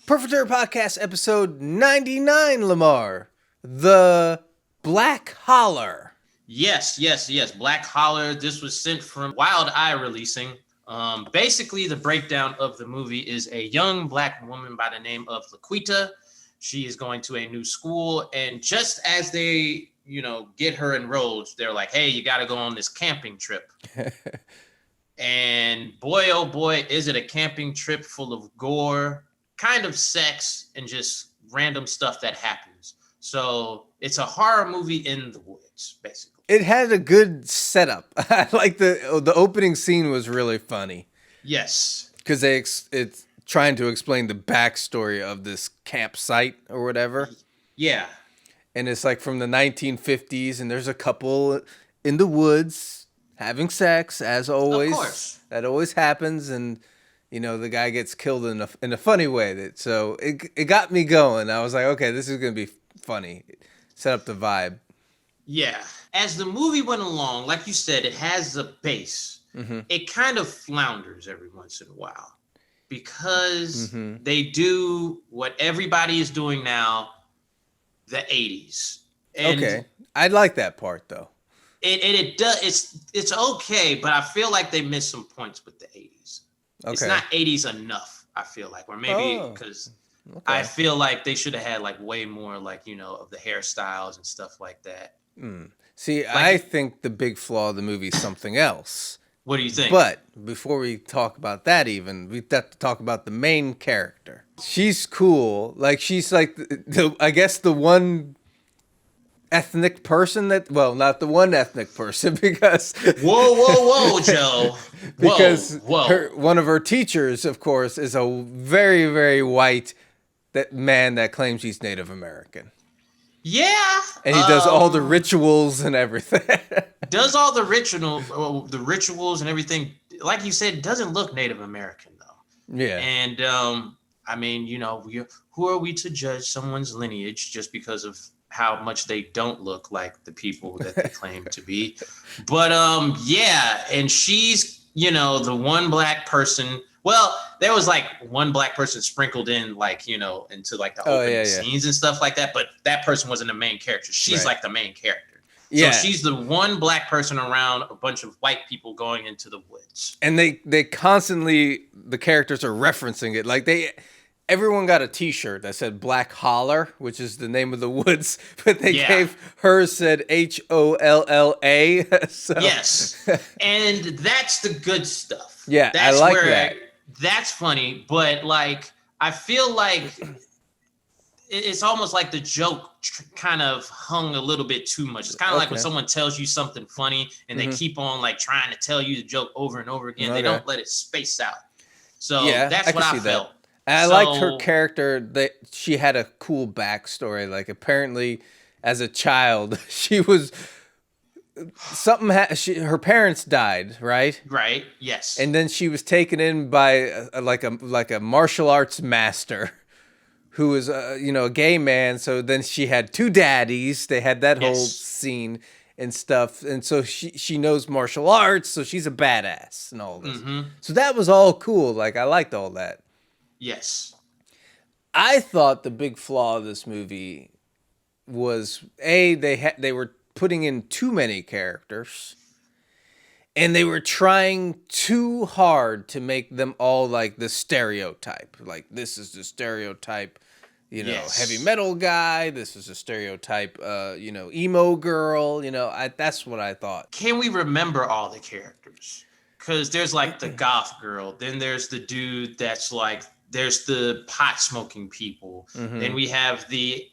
Perfect Turd Podcast, episode 99, Lamar. The Black Holler. Yes. Black Holler. This was sent from Wild Eye Releasing. Basically, the breakdown of the movie is a young black woman by the name of Laquita. She is going to a new school, and just as they, get her enrolled, they're like, hey, you got to go on this camping trip. And boy, oh boy, is it a camping trip full of gore, kind of sex, and just random stuff that happens. So it's a horror movie in the woods, basically. It had a good setup. I like the opening scene was really funny. Yes. Because it's trying to explain the backstory of this campsite or whatever. Yeah. And it's like from the 1950s, and there's a couple in the woods having sex, as always. Of course. That always happens, and the guy gets killed in a funny way. So it got me going. I was like, okay, this is gonna be funny. Set up the vibe. Yeah. As the movie went along, like you said, it has a base. Mm-hmm. It kind of flounders every once in a while because they do what everybody is doing now, the 80s. And okay. I like that part though. It does. It's okay, but I feel like they missed some points with the 80s. Okay. It's not 80s enough, I feel like, or maybe because I feel like they should have had like way more like, of the hairstyles and stuff like that. See, I think the big flaw of the movie is something else. What do you think? But before we talk about that we have to talk about the main character. She's cool. Like, she's like, I guess the one ethnic person not the one ethnic person because... Whoa, Joe. Because one of her teachers, of course, is a very, very white man that claims he's Native American. Yeah. And he does all the rituals and everything. Does all the rituals and everything. Like you said, doesn't look Native American, though. Yeah. And, who are we to judge someone's lineage just because of how much they don't look like the people that they claim to be? But, yeah. And she's, the one black person. Well, there was like one black person sprinkled in, like, into like the opening scenes and stuff like that. But that person wasn't the main character. She's like the main character. Yeah. So she's the one black person around a bunch of white people going into the woods. And they constantly, the characters are referencing it. Like everyone got a T-shirt that said Black Holler, which is the name of the woods, but they gave hers said HOLLA. So. Yes. And that's the good stuff. Yeah, I like that. That's funny, but like I feel like it's almost like the joke kind of hung a little bit too much. It's kind of like when someone tells you something funny and they keep on like trying to tell you the joke over and over again. They don't let it space out. So that's what I felt. I liked her character. That she had a cool backstory. Like, apparently, as a child, she was her parents died, right? Right. Yes. And then she was taken in by a martial arts master, who was a gay man. So then she had two daddies. They had that whole scene and stuff. And so she knows martial arts. So she's a badass and all this. Mm-hmm. So that was all cool. Like, I liked all that. Yes. I thought the big flaw of this movie was they were putting in too many characters, and they were trying too hard to make them all like the stereotype. Like, this is the stereotype, heavy metal guy. This is a stereotype, emo girl. That's what I thought. Can we remember all the characters? Because there's like the goth girl. Then there's the dude that's like, there's the pot smoking people. Mm-hmm. Then we have the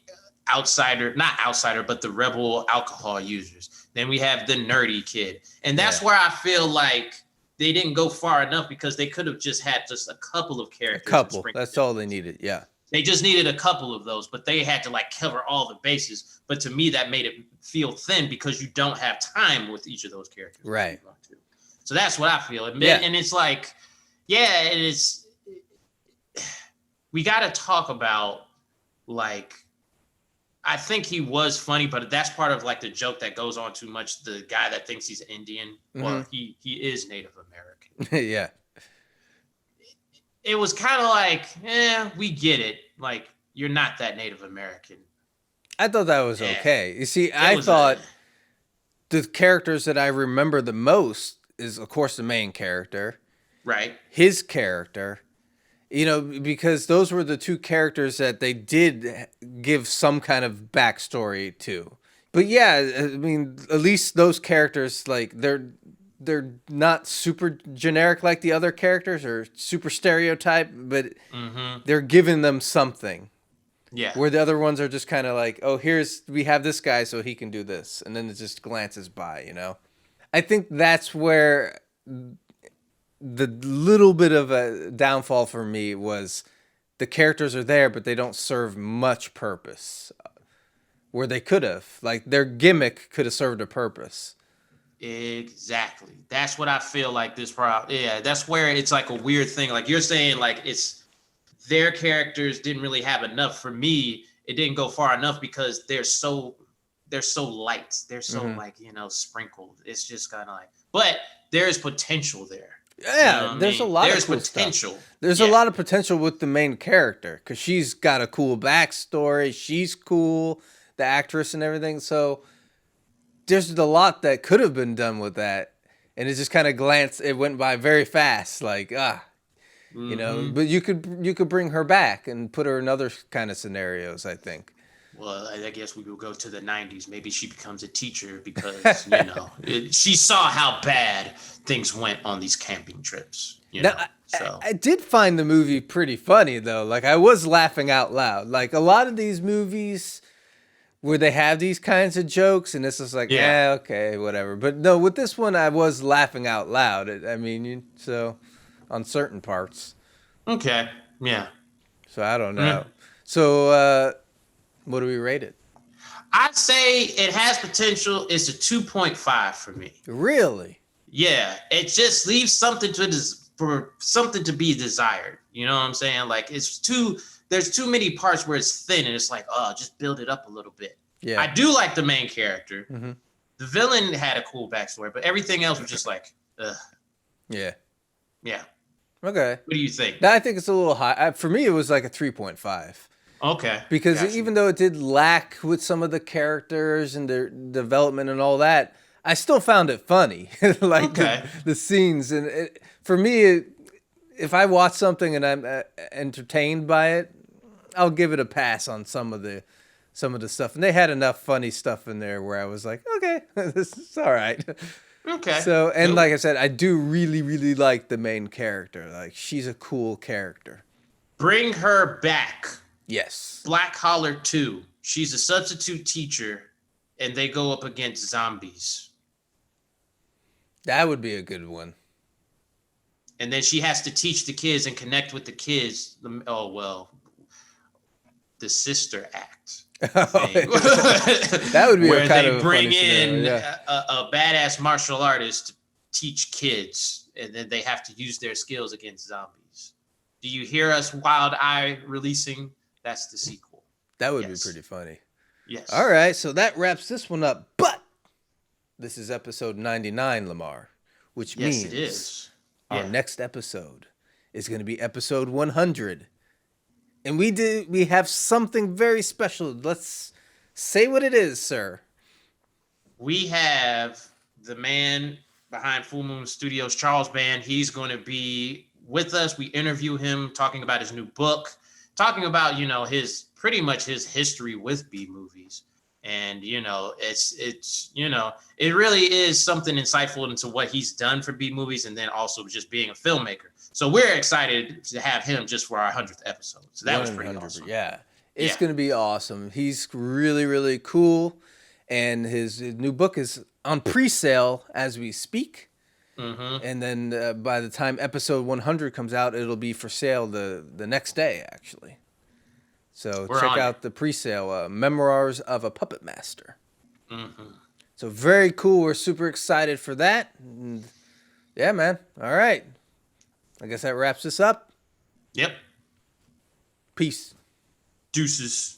but the rebel alcohol users. Then we have the nerdy kid. And that's where I feel like they didn't go far enough, because they could have just had just a couple of characters. A couple. That's all they needed. Yeah. They just needed a couple of those, but they had to like cover all the bases. But to me, that made it feel thin because you don't have time with each of those characters. Right. So that's what I feel. And it's like, we got to talk about, like, I think he was funny, but that's part of like the joke that goes on too much. The guy that thinks he's Indian, well, he is Native American. Yeah. It was kind of like, we get it. Like, you're not that Native American. I thought that was Yeah. okay. You see, It I was a thought the characters that I remember the most is, of course, the main character, right. his character, because those were the two characters that they did give some kind of backstory to. But yeah, I mean, at least those characters, like, they're not super generic like the other characters or super stereotype, but Mm-hmm. they're giving them something. Yeah. Where the other ones are just kind of like, oh, we have this guy so he can do this. And then it just glances by. I think that's where the little bit of a downfall for me was the characters are there, but they don't serve much purpose. Where they could have. Like, their gimmick could have served a purpose. Exactly. That's what I feel like this problem. Yeah, that's where it's like a weird thing. Like you're saying, like it's their characters didn't really have enough. For me, it didn't go far enough because they're so light. They're so like, sprinkled. It's just kind of like, but there's potential there. Yeah, there's a lot there's of cool potential. Stuff. There's a lot of potential with the main character because she's got a cool backstory. She's cool, the actress and everything. So there's a lot that could have been done with that, and it just kind of it went by very fast. Like but you could bring her back and put her in other kind of scenarios. I think. Well, I guess we will go to the 90s. Maybe she becomes a teacher because, she saw how bad things went on these camping trips. I did find the movie pretty funny, though. Like, I was laughing out loud. Like, a lot of these movies where they have these kinds of jokes, and this is like, okay, whatever. But no, with this one, I was laughing out loud. On certain parts. Okay, yeah. So, I don't know. So, what do we rate it? I'd say it has potential. It's a 2.5 for me. Really? Yeah. It just leaves something for something to be desired. You know what I'm saying? Like there's too many parts where it's thin and it's like, oh, just build it up a little bit. Yeah. I do like the main character. Mm-hmm. The villain had a cool backstory, but everything else was just like, ugh. Yeah. Yeah. Okay. What do you think? I think it's a little high. For me, it was like a 3.5. Okay. Because even though it did lack with some of the characters and their development and all that, I still found it funny. Like the scenes. And for me, if I watch something and I'm entertained by it, I'll give it a pass on some of the stuff. And they had enough funny stuff in there where I was like, okay, this is all right. Okay. So, and like I said, I do really, really like the main character. Like, she's a cool character. Bring her back. Yes. Black Holleur 2. She's a substitute teacher, and they go up against zombies. That would be a good one. And then she has to teach the kids and connect with the kids. The sister act. That would be where a kind they of bring in a badass martial artist to teach kids, and then they have to use their skills against zombies. Do you hear us Wild Eye releasing? That's the sequel. That would be pretty funny. Yes. All right, so that wraps this one up. But this is episode 99, Lamar, which means it is. Our next episode is going to be episode 100. And we have something very special. Let's say what it is, sir. We have the man behind Full Moon Studios, Charles Band. He's going to be with us. We interview him talking about his new book, talking about, his pretty much his history with B movies. And, it's it really is something insightful into what he's done for B movies and then also just being a filmmaker. So we're excited to have him just for our 100th episode. So that was pretty awesome. Yeah. It's going to be awesome. He's really, really cool. And his new book is on pre-sale as we speak. Mm-hmm. And then by the time episode 100 comes out, it'll be for sale the next day, actually. So check out the pre-sale, Memoirs of a Puppet Master. Mm-hmm. So very cool. We're super excited for that. And yeah, man. All right. I guess that wraps this up. Yep. Peace. Deuces.